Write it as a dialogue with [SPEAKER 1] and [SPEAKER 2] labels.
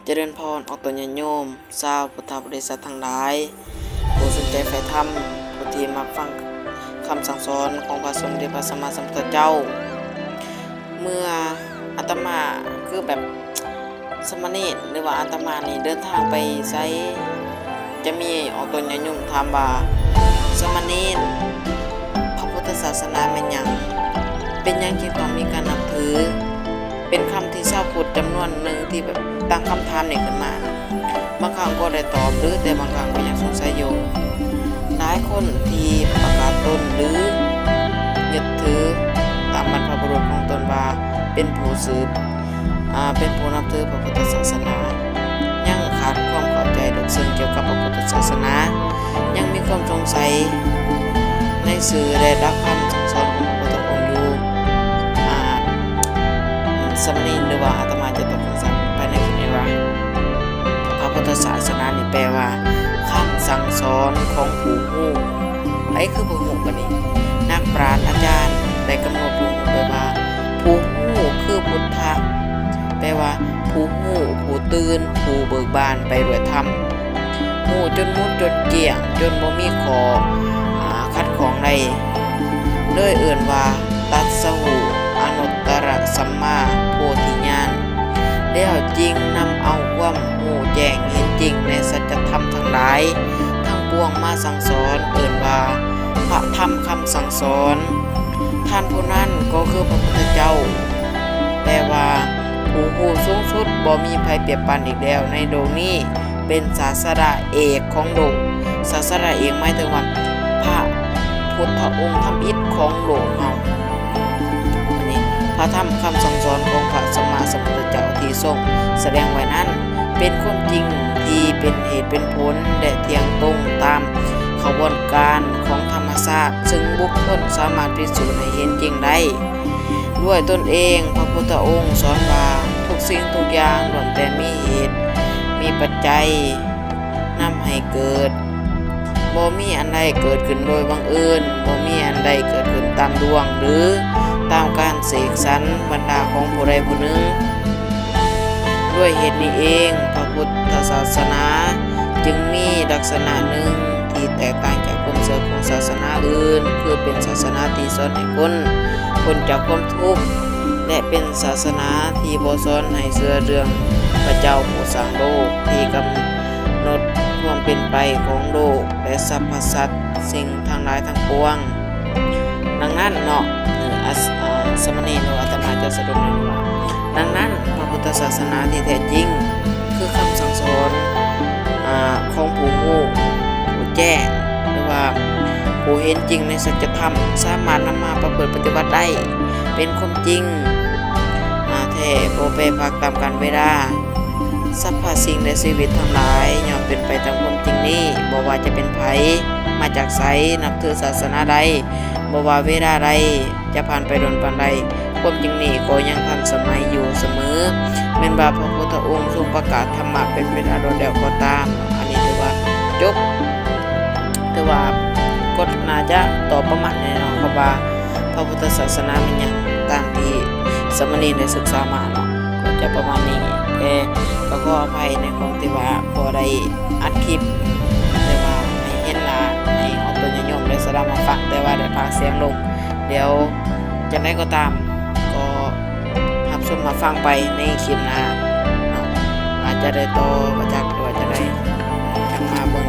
[SPEAKER 1] เจริญพรออกตัวญาติโยมชาวพุทธบริษัททั้งหลายผู้สนใจใฝ่ธรรมผู้ที่มักฟังคำสั่งสอนของพระสมเด็จพระสัมมาสัมพุทธเจ้าเมื่ออาตมาคือแบบสมณีหรือว่าอาตมานี่เดินทางไปไสจะมีออกตัวญาติโยมถามว่าสมณีพระพุทธศาสนาเป็นหยังที่ต้องมีการนับถือเป็นคำที่ชาวพุทธจำนวนหนึ่งที่แบบตั้งคำถามนี้ขึ้นมาบางครั้งก็ได้ตอบหรือแต่บางครั้งก็ยังสงสัยอยู่หลายคนที่ประกาศตนหรือยึดถือตามบรรพบุรุษของตนว่าเป็นผู้สืบเป็นผู้นับถือพระพุทธศาสนายังขาดความเข้าใจลึกซึ้งเกี่ยวกับพระพุทธศาสนายังมีความสงสัยในสื่อได้รับคำสั่งสอนของพระพุทธองค์อยู่สมณีหรือว่าอาตมาจะตอบคำสั่งภายในคลิปนี้ว่าพระพุทธศาสนานี่แปลว่าคำสั่งสอนของผู้รู้ไอ้คือผู้รู้บัดนี้นักปราชญ์อาจารย์ได้กำหนดผู้รู้ไว้ว่าผู้รู้คือพุทธะแปลว่าผู้รู้ผู้ตื่นผู้เบิกบานไปด้วยธรรมรู้จนมุดจนเกี่ยงจนบ่มีข้อขัดข้องใดเลยเอื่นว่าตัสสหูอนุตตรสัมมาโพธิญาณแล้วจริงนำเอาความรู้แจ้งเห็นจริงในสัจธรรมทั้งหลายทั้งปวงมาสั่งสอนเอื่นว่าพระธรรมคำสั่งสอนท่านผู้นั้นก็คือพระพุทธเจ้าแปลว่าผู้สูงสุดบ่มีภัยเปรียบปานอีกแล้วในโลกนี้เป็นศาสดาเอกของโลกศาสดาเอกหมายถึงว่าพระพุทธองค์ธรรมอิฐของโลกเฮาอันนี้พระธรรมคำสั่งสอนของพระสัมมาสัมพุทธเจ้าที่ทรงแสดงไว้นั้นเป็นความจริงที่เป็นเหตุเป็นผลและเที่ยงตรงตามขบวนการของธรรมชาติซึ่งบุคคลสามารถพิสูจน์ให้เห็นจริงได้ด้วยตนเองพระพุทธองค์สอนว่าทุกสิ่งทุกอย่างล้วนแต่มีเหตุมีปัจจัยนำให้เกิดบ่มีอันใดเกิดขึ้นโดยบังเอิญบ่มีอันใดเกิดขึ้นตามดวงหรือตามการเสกสรรบรรดาของผู้ใดผู้หนึ่งด้วยเหตุนี้เองพระพุทธศาสนาจึงมีลักษณะหนึ่งที่แตกต่างจากความเชื่อของศาสนาอื่นคือเป็นศาสนาที่สอนให้คนพ้นจากความทุกข์และเป็นศาสนาที่บ่สอนให้เชื่อเรื่องพระเจ้าผู้สร้างโลกที่กำหนดความเป็นไปของโลกและสรรพสัตว์สิ่งทั้งหลายทั้งปวงดังนั้นเนาะสมณีหรืออาตมาจะสรุปเลยว่าดังนั้นพระพุทธศาสนาที่แท้จริงคือคำสั่งสอนของผู้รู้ผู้แจ้งหรือว่าผู้เห็นจริงในสัจธรรมสามารถนำมาประพฤติปฏิบัติได้เป็นความจริงแท้บ่แปรผักตามกาลเวลาสรรพสิ่งในชีวิตทั้งหลายย่อมเป็นไปตามความจริงนี้บ่ว่าจะเป็นไผมาจากไสนับถือศาสนาใดบ่ว่าเวลาใดจะผ่านไปโดนปานใดความจริงนี้ก็ยังทันสมัยอยู่เสมอแม้นว่าพระพุทธองค์ทรงประกาศธรรมะเป็นเวลาโดนแล้วก็ตามอันนี้ถือว่าจบถือว่าก็น่าจะตอบประมาณนี้เนาะครับว่าพระพุทธศาสนาเป็นหยังตามที่สมณีได้ศึกษามาเนาะก็จะประมาณนี้ก็ขออภัยในความที่ว่าพอได้อัดคลิปแต่ว่าให้เห็นละให้เอาตัวญาติโยมได้สดับมาฟังแต่ว่าได้พากเสียงลงเดี๋ยวจะได้ก็ตามก็รับชมมาฟังไปในคลิปหน้าอาจจะได้ต่อมาจากหรือว่าจะได้จังมาเบิ่ง